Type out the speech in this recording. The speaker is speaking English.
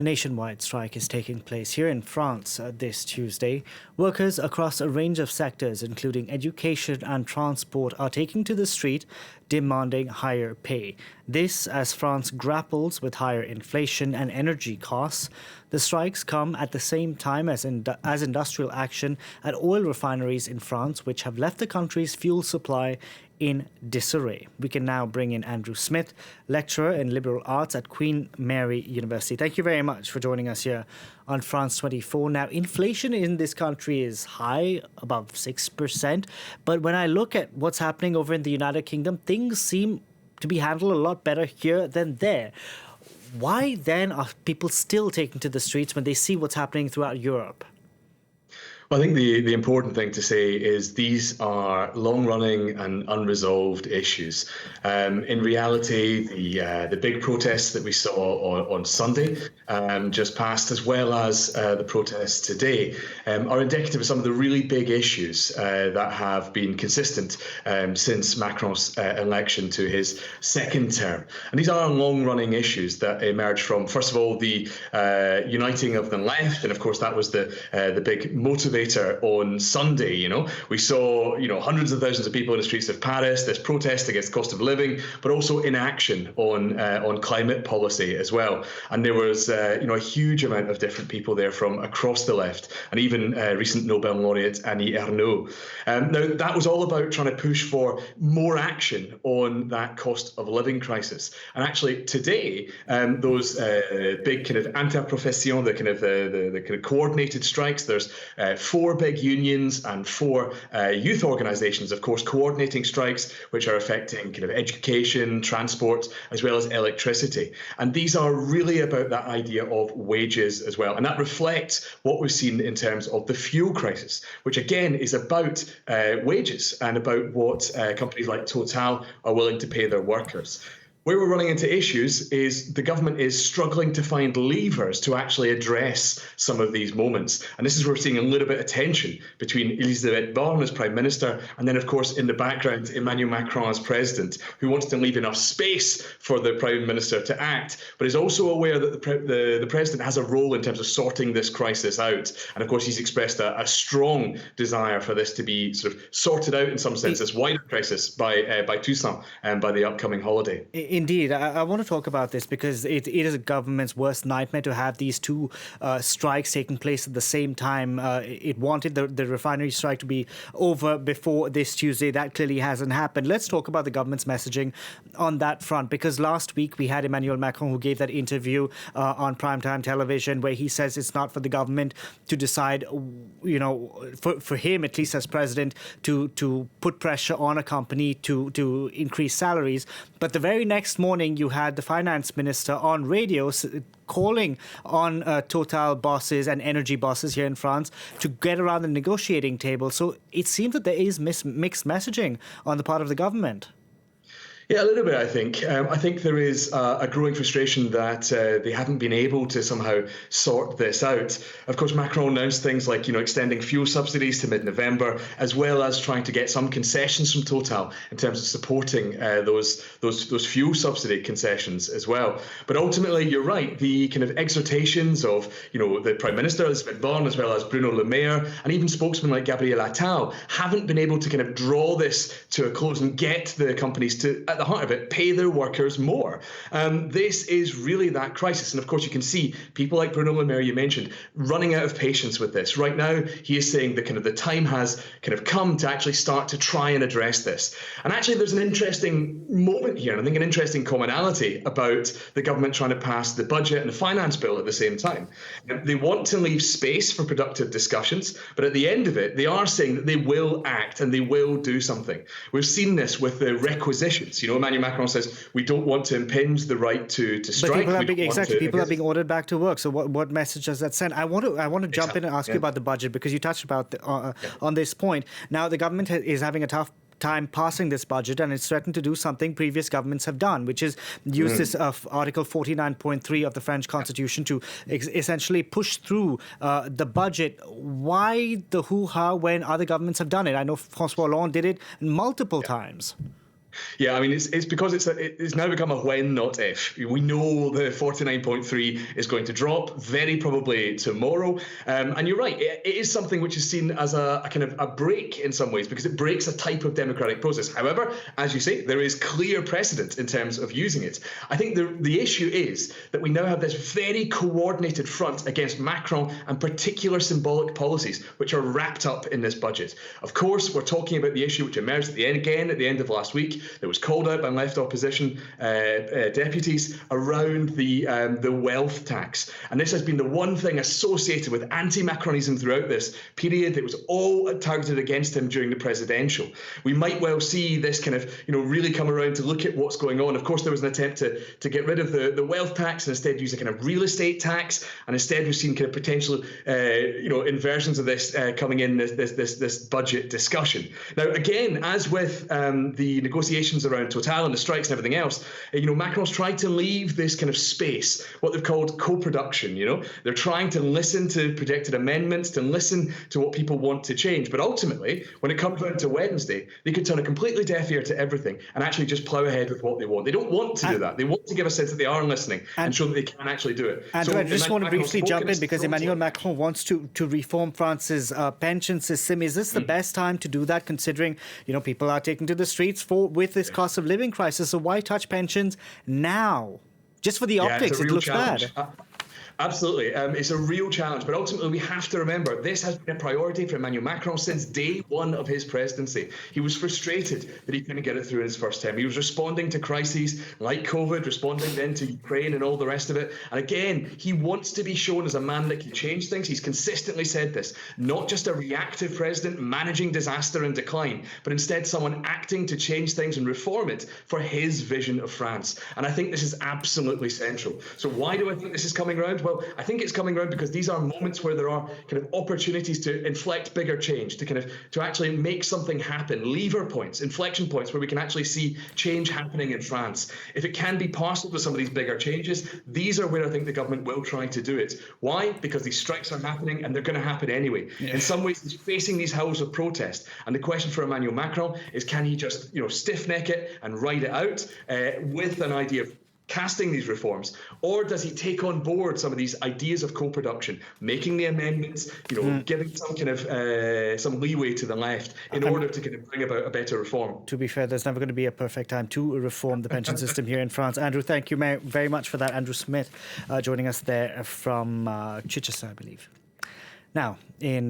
A nationwide strike is taking place here in France this Tuesday. Workers across a range of sectors, including education and transport, are taking to the street demanding higher pay. This as France grapples with higher inflation and energy costs. The strikes come at the same time as industrial action at oil refineries in France, which have left the country's fuel supply in disarray. We can now bring in Andrew Smith, lecturer in liberal arts at Queen Mary University. Thank you very much for joining us here on France 24. Now, inflation in this country is high, above 6%. But when I look at what's happening over in the United Kingdom, things seem to be handled a lot better here than there. Why then are people still taking to the streets when they see what's happening throughout Europe? Well, I think the important thing to say is these are long-running and unresolved issues. In reality, the big protests that we saw on Sunday just passed, as well as the protests today, are indicative of some of the really big issues that have been consistent since Macron's election to his second term. And these are long-running issues that emerge from, first of all, the uniting of the left, and of course that was the big motivator on Sunday. We saw hundreds of thousands of people in the streets of Paris, this protest against cost of living, but also inaction on climate policy as well. And there was a huge amount of different people there from across the left, and even recent Nobel laureate Annie Ernaux. Now that was all about trying to push for more action on that cost of living crisis. And actually today, those big kind of interprofession, the kind of coordinated strikes. There's 4 big unions and 4 youth organisations, of course, coordinating strikes, which are affecting kind of education, transport, as well as electricity. And these are really about that idea of wages as well. And that reflects what we've seen in terms of the fuel crisis, which again is about wages and about what companies like Total are willing to pay their workers. Where we're running into issues is the government is struggling to find levers to actually address some of these moments. And this is where we're seeing a little bit of tension between Elisabeth Borne as Prime Minister and then, of course, in the background, Emmanuel Macron as President, who wants to leave enough space for the Prime Minister to act, but is also aware that the President has a role in terms of sorting this crisis out. And, of course, he's expressed a strong desire for this to be sort of sorted out in some sense, this wider crisis by Toussaint and by the upcoming holiday. Indeed, I want to talk about this because it is a government's worst nightmare to have these 2 strikes taking place at the same time. It wanted the refinery strike to be over before this Tuesday. That clearly hasn't happened. Let's talk about the government's messaging on that front, because last week we had Emmanuel Macron who gave that interview on primetime television where he says it's not for the government to decide, for him, at least as president, to put pressure on a company to increase salaries. But the very next morning, you had the finance minister on radio calling on Total bosses and energy bosses here in France to get around the negotiating table. So it seems that there is mixed messaging on the part of the government. Yeah, a little bit, I think. I think there is a growing frustration that they haven't been able to somehow sort this out. Of course, Macron announced things like, extending fuel subsidies to mid-November, as well as trying to get some concessions from Total in terms of supporting those fuel subsidy concessions as well. But ultimately, you're right, the kind of exhortations of, the Prime Minister, Elisabeth Borne, as well as Bruno Le Maire, and even spokesmen like Gabriel Attal, haven't been able to kind of draw this to a close and get the companies to, at the heart of it, pay their workers more. This is really that crisis. And of course, you can see people like Bruno Le Maire, you mentioned, running out of patience with this. Right now, he is saying that the time has come to actually start to try and address this. And actually, there's an interesting moment here, and I think an interesting commonality about the government trying to pass the budget and the finance bill at the same time. They want to leave space for productive discussions, but at the end of it, they are saying that they will act and they will do something. We've seen this with the requisitions. Emmanuel Macron says we don't want to impinge the right to strike. But people are being ordered back to work. So what message does that send? I want to jump in and ask you about the budget, because you touched about on this point. Now the government is having a tough time passing this budget, and it's threatened to do something previous governments have done, which is use this Article 49.3 of the French Constitution to essentially push through the budget. Why the hoo-ha when other governments have done it? I know François Hollande did it multiple times. Yeah, I mean, it's because it's now become a when, not if. We know the 49.3 is going to drop very probably tomorrow. And you're right, it is something which is seen as a kind of a break in some ways because it breaks a type of democratic process. However, as you say, there is clear precedent in terms of using it. I think the issue is that we now have this very coordinated front against Macron and particular symbolic policies which are wrapped up in this budget. Of course, we're talking about the issue which emerged at the end of last week that was called out by left opposition deputies around the wealth tax. And this has been the one thing associated with anti-Macronism throughout this period. It was all targeted against him during the presidential. We might well see this kind of, really come around to look at what's going on. Of course, there was an attempt to get rid of the wealth tax and instead use a kind of real estate tax. And instead, we've seen kind of potential, inversions of this coming in this budget discussion. Now, again, as with the negotiations around Total and the strikes and everything else, Macron's tried to leave this kind of space, what they've called co-production. They're trying to listen to projected amendments, to listen to what people want to change. But ultimately, when it comes down to Wednesday, they could turn a completely deaf ear to everything and actually just plough ahead with what they want. They don't want to do that. They want to give a sense that they are listening and show that they can actually do it. And I just want to briefly jump in because Emmanuel Macron wants to reform France's pension system. Is this the best time to do that, considering people are taking to the streets with this cost of living crisis? So why touch pensions now? Just for the optics, it looks bad. Absolutely. It's a real challenge. But ultimately, we have to remember this has been a priority for Emmanuel Macron since day one of his presidency. He was frustrated that he couldn't get it through in his first term. He was responding to crises like COVID, responding then to Ukraine and all the rest of it. And again, he wants to be shown as a man that can change things. He's consistently said this, not just a reactive president managing disaster and decline, but instead someone acting to change things and reform it for his vision of France. And I think this is absolutely central. So why do I think this is coming around? Well, I think it's coming around because these are moments where there are kind of opportunities to inflect bigger change, to actually make something happen, lever points, inflection points where we can actually see change happening in France. If it can be parcelled with some of these bigger changes, these are where I think the government will try to do it. Why? Because these strikes are happening and they're going to happen anyway. Yeah. In some ways, he's facing these howls of protest. And the question for Emmanuel Macron is, can he just stiff-neck it and ride it out with an idea of casting these reforms, or does he take on board some of these ideas of co-production, making the amendments, giving some kind of some leeway to the left in order to kind of bring about a better reform? To be fair, there's never going to be a perfect time to reform the pension system here in France. Andrew, thank you very much for that. Andrew Smith joining us there from Chichester, I believe. Now, in